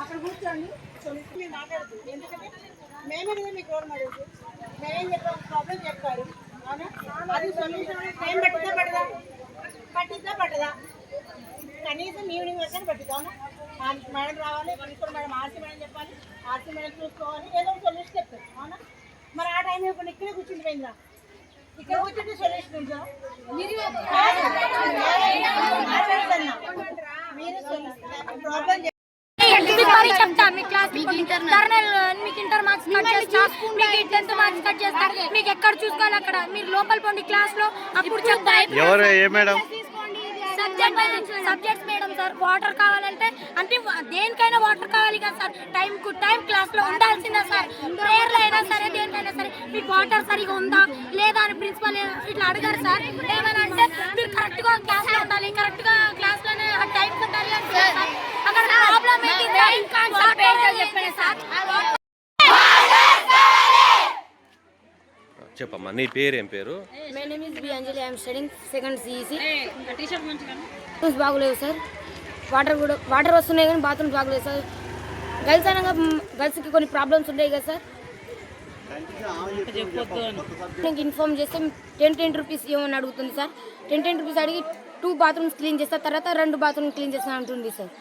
అక్కడ కూర్చోండి మీరు మాట్లాడదు. ఎందుకంటే మేమే కదా మీకు రోల్ మోడల్స్. మేమేం చెప్పాము, ప్రాబ్లం చెప్పారు. అవునా? అది సొల్యూషన్ టైం పట్టిద్దా పట్టదా కనీసం ఈవినింగ్ వరకు పట్టిద్దా? అవునా? మేడం రావాలి, ప్రిన్సిపల్ మేడం, ఆర్సీ మేడం చెప్పాలి, ఆర్సీ మేడం చూసుకోవాలి, ఏదో ఒక సొల్యూషన్ చెప్తారు. అవునా? మరి ఆ టైం ఇప్పుడు ఇక్కడే కూర్చుండిపోయిందా? ఇక్కడ కూర్చుంటే సొల్యూషన్ ఉందా? మీరు ప్రాబ్లం చెప్తా మీ క్లాస్ మీకు ఇంటర్ మార్క్స్ కట్ చేస్తా, మీకు 10th మార్క్స్ కట్ చేస్తా. మీకు ఎక్కడ చూసుకోవాలి అక్కడ మీరు లోపల పోండి క్లాస్ లో. అప్పుడు చెప్తా. Subjects madam sir. వాటర్ కావాలంటే అంటే దేనికైనా వాటర్ కావాలి కదా సార్. టైం కు టైం క్లాస్ లో ఉండాల్సిందా సార్. ప్రేయర్ లో అయినా సరే, దేనికైనా సరే మీకు వాటర్ సరిగా ఉందా లేదా అని ప్రిన్సిపల్ ఇట్లా అడగారు సార్. ఏమైనా అంటే మీరు కరెక్ట్ గా క్లాస్ లో ఉండాలి, కరెక్ట్ గా క్లాస్ లోనే టైం ఉండాలి అంటే అక్కడ ప్రాబ్లం ఏంటి చెప్పండి సార్. చెప్పమ్మా, నీ పేరు ఏం పేరు? My name is B Anjali. I'm studying second CEC. Bathrooms బాగోలేవు సార్. వాటర్ వస్తున్నాయి కానీ బాత్రూమ్స్ బాగోలేదు సార్. గర్ల్స్ అనగా గర్ల్స్కి కొన్ని ప్రాబ్లమ్స్ ఉంటాయి కదా సార్. నేను ఇన్ఫార్మ్ చేస్తే 10 రూపీస్ ఏమని అడుగుతుంది సార్. 10 రూపీస్ అడిగి 2 బాత్రూమ్స్ క్లీన్ చేస్తా, తర్వాత 2 బాత్రూమ్ క్లీన్ చేస్తా అంటుంది సార్.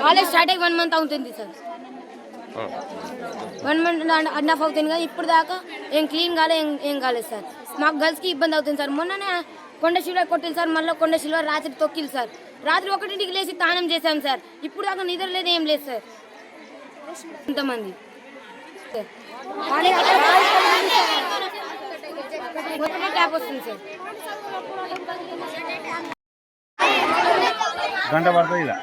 కాలేజ్ స్టార్ట్ అయ్యి 1 మంత్ అవుతుంది సార్. 1 మంత్ అండ్ హాఫ్ అవుతుంది కదా. ఇప్పుడు దాకా ఏం క్లీన్ ఏం కాలేదు సార్. మాకు గర్ల్స్కి ఇబ్బంది అవుతుంది సార్. మొన్ననే కొండ శిల్వర్ కొట్టింది సార్. మళ్ళీ కొండ శిల్వర్ రాత్రి తొక్కిలు సార్. రాత్రి 1ంటికి లేచి తానం చేశాం సార్. ఇప్పుడు దాకా నిద్ర లేదు, ఏం లేదు సార్. ఇంతమంది ట్యాప్ వస్తుంది సార్. గంట పడుతుంది ఇలా.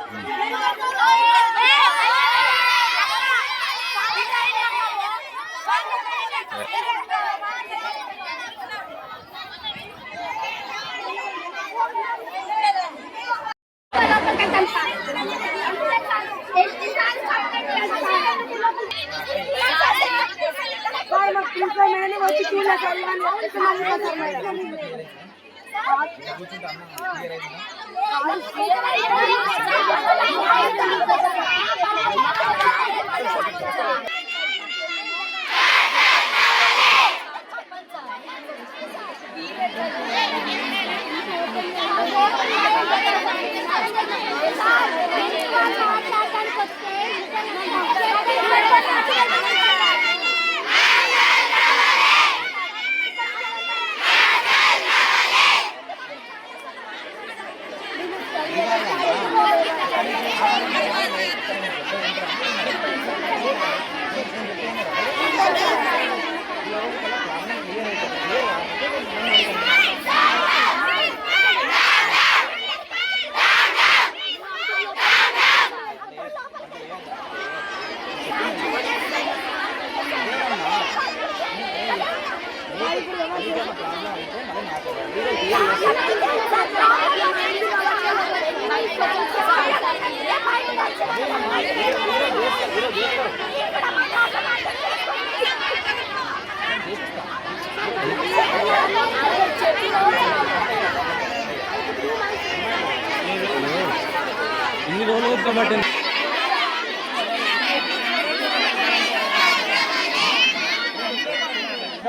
ఇన్ని రోజులు కాబట్టి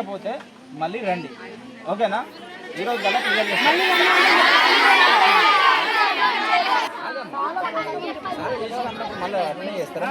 పోతే మళ్ళీ రండి, ఓకేనా? ఈరోజు గల క్లియర్ మళ్ళీ అట్లనే చేస్తారా?